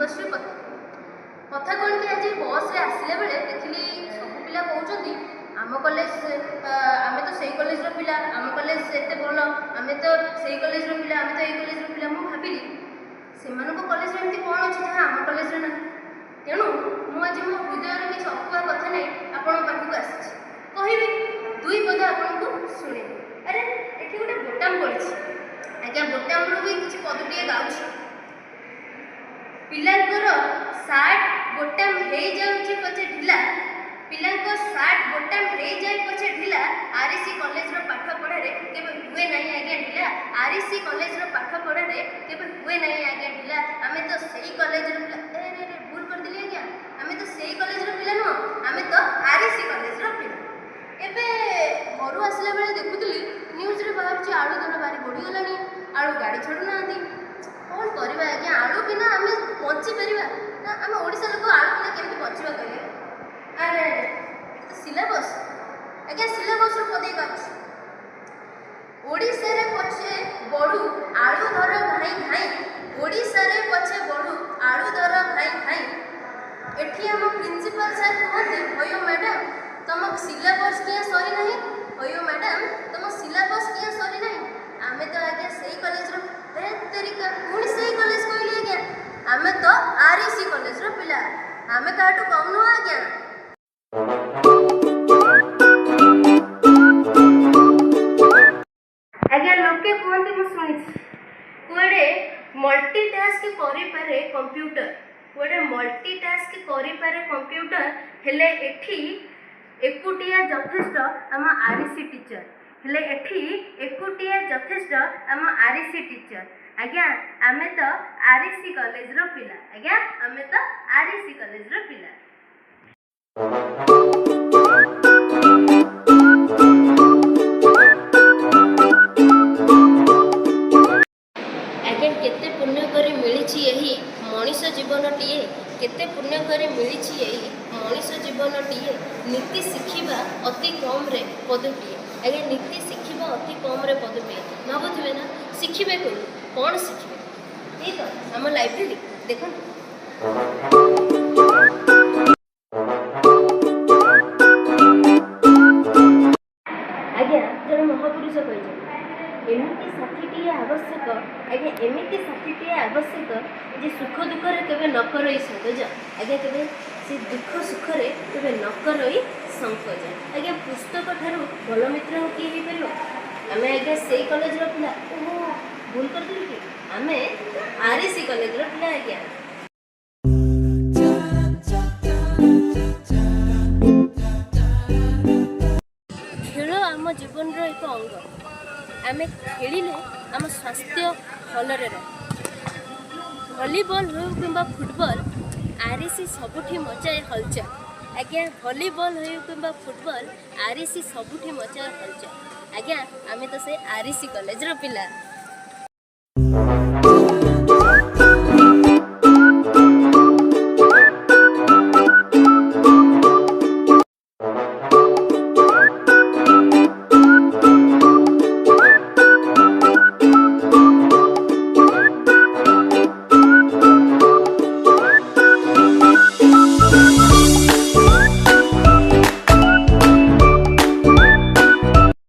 शुभश्री पता कथा कौन कि आज बस रे आसले बेले देखिली सब पिला कहते आम कॉलेज आम तो सही कॉलेज पिला आम कॉलेज एत भल आम तो सही कॉलेज पिला आम तो यही कॉलेज पिला मुझे भाविली से कॉलेज एमती कौन अच्छे जहाँ आम कॉलेज ना तेणु मुझे मो हृदय किसी अकुआ कथा नहीं आपण पाखक आसी कहबी दुई पद आपको शुणे अरे ये गोटे बोटाम पड़ी आज्ञा बोटाम भी किसी पदटे गाँच पिलांकर सार्ट बोटाम हो जाऊँगी पचे ढिला पिलांक सार्ट बोटाम हो जाए पचे ढिला आरसी कॉलेज पाठ पढ़ा केवे हुए नहीं आज्ञा ढिला आरसी कॉलेज पाठ पढ़ा केवे हुए नहीं आज्ञा ढिला आम तो सही कॉलेज पिला भूल कर दिली आज्ञा आम तो सही कॉलेज पिला नुह आम तो आरसी कॉलेज पिला एवं घर आसला बेले देखुली न्यूज रे बाहर आलू दर बारी बढ़ीगलानी आलू गाड़ी छाड़ू ना कौन करवा आज्ञा आलू बिना आम बची पार आम ओडिशा लोक आलू बिना केमती बचवा कहे अरे सिलेबस आज्ञा सिलेबस पदे ओडिशा रे पछे बड़ू आलू दर घाई घाई ओडिशा रे पछे बड़ू आलू दर घाई घाई एठी आम प्रिंसिपल सर कहते भयो मैडम तुम सिलेबस किया सरी नहीं भयो मैडम तुम सिलेबस किया सरी नहीं आम तो आज्ञा सही कॉलेज तरीका पुणी सही कॉलेज कहली आज्ञा आम तो आरसी कॉलेज पिला आम काटू कम नुह आज्ञा आज्ञा लोके कहते मुझे शुणी कुआडे मल्टीटास्क करिपारे कंप्यूटर कुआडे मल्टीटास्क करिपारे कंप्यूटर हेले एठी एकुटिया यथेष्ट आम आरसी टीचर हेले एठी एकुटिया यथेष्ट आम आरसी टीचर आज्ञा आम तो आरसी कॉलेज पिला आज्ञा आम तो आरसी कॉलेज पिला आज्ञा केते पुण्य करी मिली यही मनीष जीवन टीए केते पुण्य करी मिली यही मनीष जीवन टीए नीति शिखिबा अति कम रे पदटीए आगे नीति शिखिबा अति कम रे पदटीए भावुवे ना शिखिबे कौन शिखिबे ये तो आम लाइब्रेरी देख आज्ञा जन महापुरुष कही एमती साथीटीए आवश्यक आज्ञा एमती साथीटीए आवश्यक जे सुख दुख रे केबे न करई संकोच आज्ञा केबे से दुख सुख रे केबे न करई संकोच आज्ञा पुस्तक ठारू भल मित्र किए हो पारो आम आज्ञा से कॉलेज पिला ओहो भूल कर दिल कि आम आरसी कॉलेज पिला आज्ञा खेल आम जीवन एक अंग आम खेलिले आम स्वास्थ्य भल भलीबल हो कि फुटबल आरसी सबुठी मजाए हलचल आज्ञा भलीबल हो कि फुटबल आरसी सबुठी मजाए हलचल आज्ञा आम तो से आरसी कॉलेज पिला।